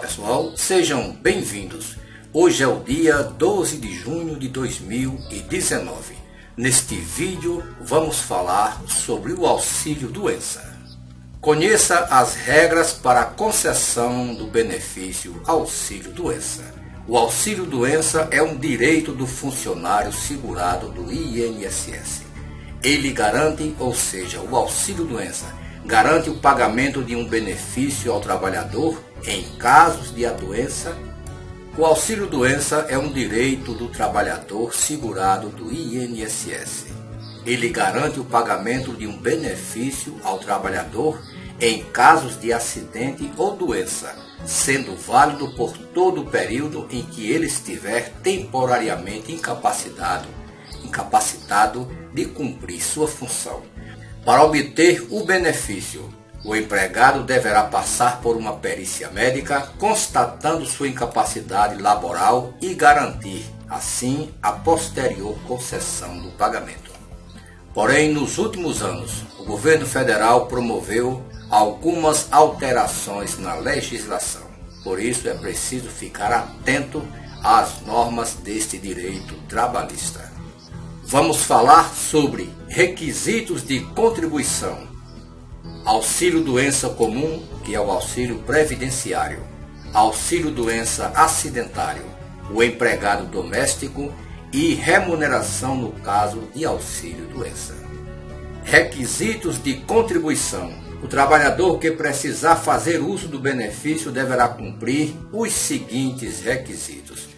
pessoal, sejam bem-vindos. Hoje é o dia 12 de junho de 2019. Neste vídeo vamos falar sobre o auxílio-doença. Conheça as regras para a concessão do benefício auxílio-doença. O auxílio-doença é um direito do funcionário segurado do INSS. Ele garante, ou seja, o auxílio-doença, garante o pagamento de um benefício ao trabalhador em casos de doença. O auxílio-doença é um direito do trabalhador segurado do INSS. Ele garante o pagamento de um benefício ao trabalhador em casos de acidente ou doença, sendo válido por todo o período em que ele estiver temporariamente incapacitado de cumprir sua função. Para obter o benefício, o empregado deverá passar por uma perícia médica, constatando sua incapacidade laboral e garantir, assim, a posterior concessão do pagamento. Porém, nos últimos anos, o governo federal promoveu algumas alterações na legislação. Por isso, é preciso ficar atento às normas deste direito trabalhista. Vamos falar sobre requisitos de contribuição. Auxílio-doença comum, que é o auxílio previdenciário. Auxílio-doença acidentário, o empregado doméstico e remuneração no caso de auxílio-doença. Requisitos de contribuição. O trabalhador que precisar fazer uso do benefício deverá cumprir os seguintes requisitos.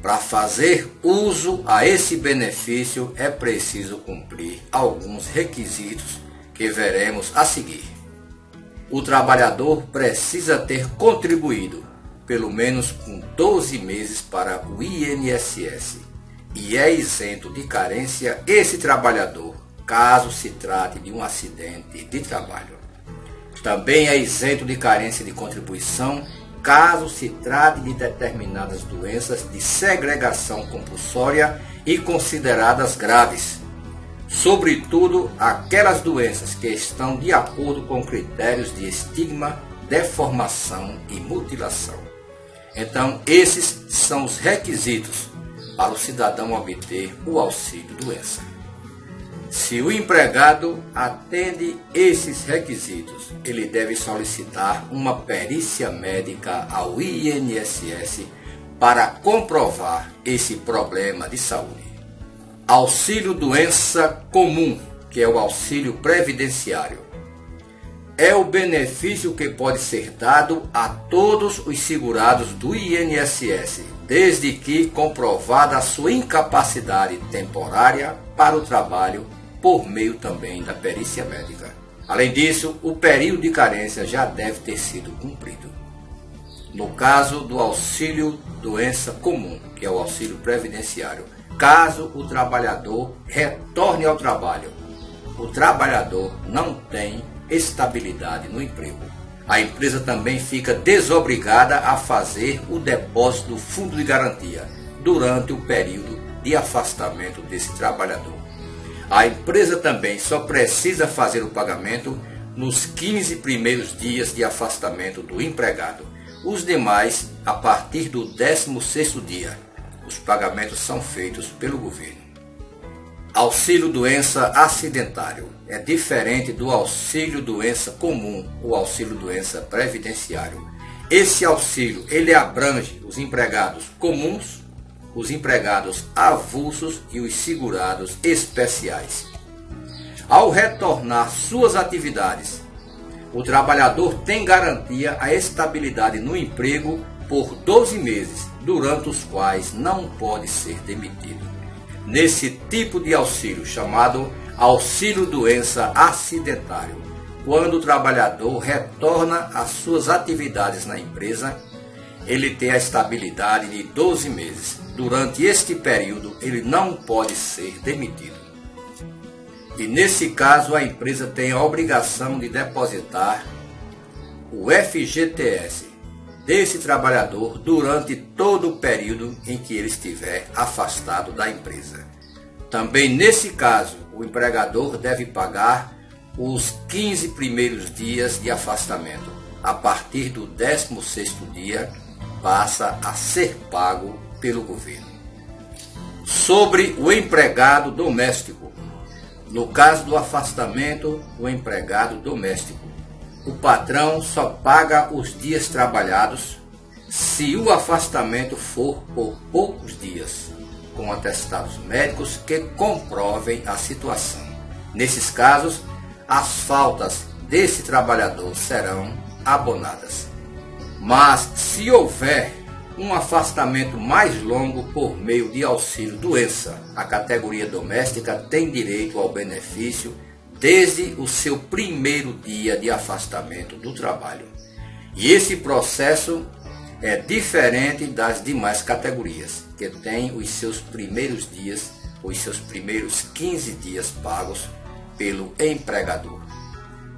Para fazer uso a esse benefício é preciso cumprir alguns requisitos que veremos a seguir. O trabalhador precisa ter contribuído pelo menos com 12 meses para o INSS e é isento de carência esse trabalhador, caso se trate de um acidente de trabalho. Também é isento de carência de contribuição caso se trate de determinadas doenças de segregação compulsória e consideradas graves, sobretudo aquelas doenças que estão de acordo com critérios de estigma, deformação e mutilação. Então, esses são os requisitos para o cidadão obter o auxílio-doença. Se o empregado atende esses requisitos, ele deve solicitar uma perícia médica ao INSS para comprovar esse problema de saúde. Auxílio-doença comum, que é o auxílio previdenciário. É o benefício que pode ser dado a todos os segurados do INSS, desde que comprovada a sua incapacidade temporária para o trabalho por meio também da perícia médica. Além disso, o período de carência já deve ter sido cumprido. No caso do auxílio-doença comum, que é o auxílio previdenciário, caso o trabalhador retorne ao trabalho, o trabalhador não tem estabilidade no emprego. A empresa também fica desobrigada a fazer o depósito do fundo de garantia durante o período de afastamento desse trabalhador. A empresa também só precisa fazer o pagamento nos 15 primeiros dias de afastamento do empregado. Os demais, a partir do 16º dia. Os pagamentos são feitos pelo governo. Auxílio-doença acidentário é diferente do auxílio-doença comum, o auxílio-doença previdenciário. Esse auxílio, ele abrange os empregados comuns, os empregados avulsos e os segurados especiais. Ao retornar suas atividades, o trabalhador tem garantia a estabilidade no emprego por 12 meses, durante os quais não pode ser demitido. Nesse tipo de auxílio, chamado auxílio-doença acidentário, quando o trabalhador retorna às suas atividades na empresa, ele tem a estabilidade de 12 meses. Durante este período, ele não pode ser demitido. E nesse caso, a empresa tem a obrigação de depositar o FGTS desse trabalhador durante todo o período em que ele estiver afastado da empresa. Também nesse caso, o empregador deve pagar os 15 primeiros dias de afastamento, a partir do 16º dia, passa a ser pago pelo governo. Sobre o empregado doméstico. No caso do afastamento do empregado doméstico, o patrão só paga os dias trabalhados se o afastamento for por poucos dias, com atestados médicos que comprovem a situação. Nesses casos, as faltas desse trabalhador serão abonadas. Mas se houver um afastamento mais longo por meio de auxílio-doença, a categoria doméstica tem direito ao benefício desde o seu primeiro dia de afastamento do trabalho. E esse processo é diferente das demais categorias, que têm os seus primeiros dias, os seus primeiros 15 dias pagos pelo empregador.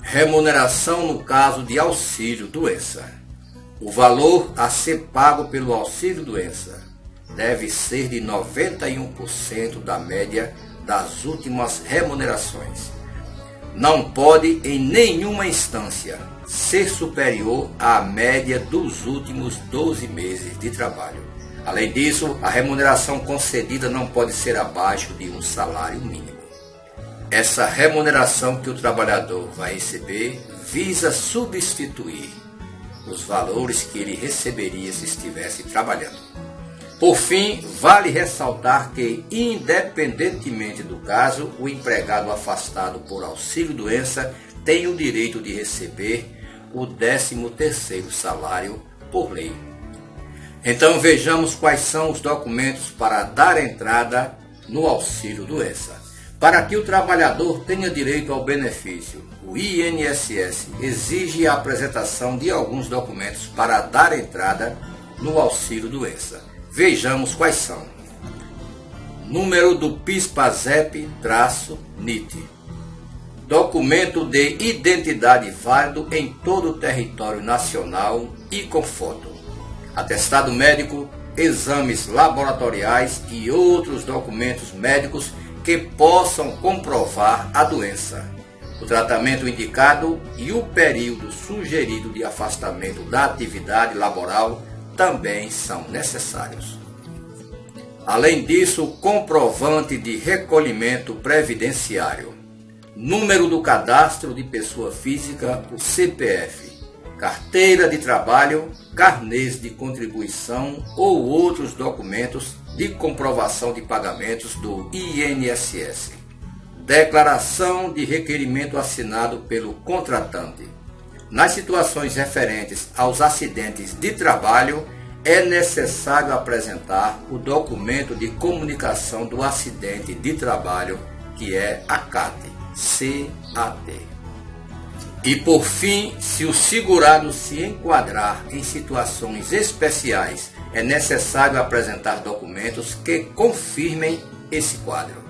Remuneração no caso de auxílio-doença. O valor a ser pago pelo auxílio-doença deve ser de 91% da média das últimas remunerações. Não pode, em nenhuma instância, ser superior à média dos últimos 12 meses de trabalho. Além disso, a remuneração concedida não pode ser abaixo de um salário mínimo. Essa remuneração que o trabalhador vai receber visa substituir os valores que ele receberia se estivesse trabalhando. Por fim, vale ressaltar que, independentemente do caso, o empregado afastado por auxílio-doença tem o direito de receber o 13º salário por lei. Então vejamos quais são os documentos para dar entrada no auxílio-doença. Para que o trabalhador tenha direito ao benefício, o INSS exige a apresentação de alguns documentos para dar entrada no auxílio-doença. Vejamos quais são. Número do PIS/PASEP-NIT. Documento de identidade válido em todo o território nacional e com foto. Atestado médico, exames laboratoriais e outros documentos médicos que possam comprovar a doença, o tratamento indicado e o período sugerido de afastamento da atividade laboral também são necessários. Além disso, o comprovante de recolhimento previdenciário, número do cadastro de pessoa física, o CPF, carteira de trabalho, carnês de contribuição ou outros documentos de comprovação de pagamentos do INSS. Declaração de requerimento assinado pelo contratante. Nas situações referentes aos acidentes de trabalho, é necessário apresentar o documento de comunicação do acidente de trabalho, que é a CAT. E por fim, se o segurado se enquadrar em situações especiais, é necessário apresentar documentos que confirmem esse quadro.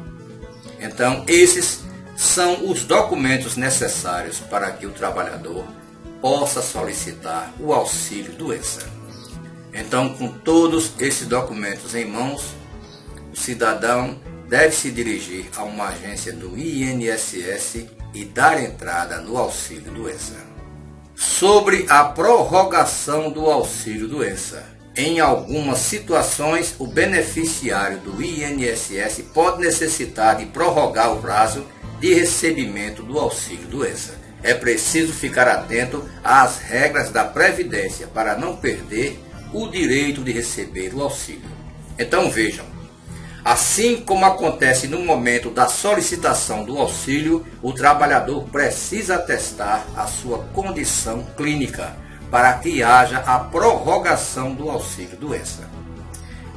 Então, esses são os documentos necessários para que o trabalhador possa solicitar o auxílio-doença. Então, com todos esses documentos em mãos, o cidadão deve se dirigir a uma agência do INSS e dar entrada no auxílio-doença. Sobre a prorrogação do auxílio-doença. Em algumas situações, o beneficiário do INSS pode necessitar de prorrogar o prazo de recebimento do auxílio-doença. É preciso ficar atento às regras da Previdência para não perder o direito de receber o auxílio. Então vejam, assim como acontece no momento da solicitação do auxílio, o trabalhador precisa atestar a sua condição clínica para que haja a prorrogação do auxílio-doença.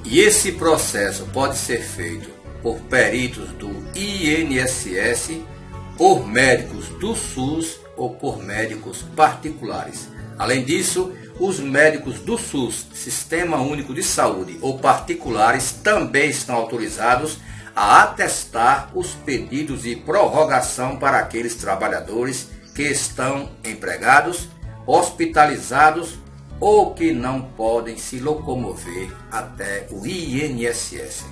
E esse processo pode ser feito por peritos do INSS, por médicos do SUS ou por médicos particulares. Além disso, os médicos do SUS, Sistema Único de Saúde, ou particulares também estão autorizados a atestar os pedidos de prorrogação para aqueles trabalhadores que estão empregados, hospitalizados ou que não podem se locomover até o INSS.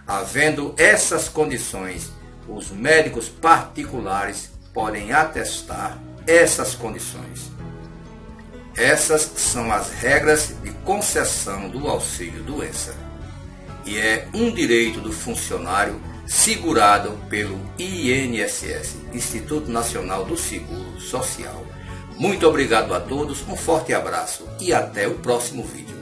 Havendo essas condições, os médicos particulares podem atestar essas condições. Essas são as regras de concessão do auxílio-doença. E é um direito do funcionário segurado pelo INSS, Instituto Nacional do Seguro Social. Muito obrigado a todos, um forte abraço e até o próximo vídeo.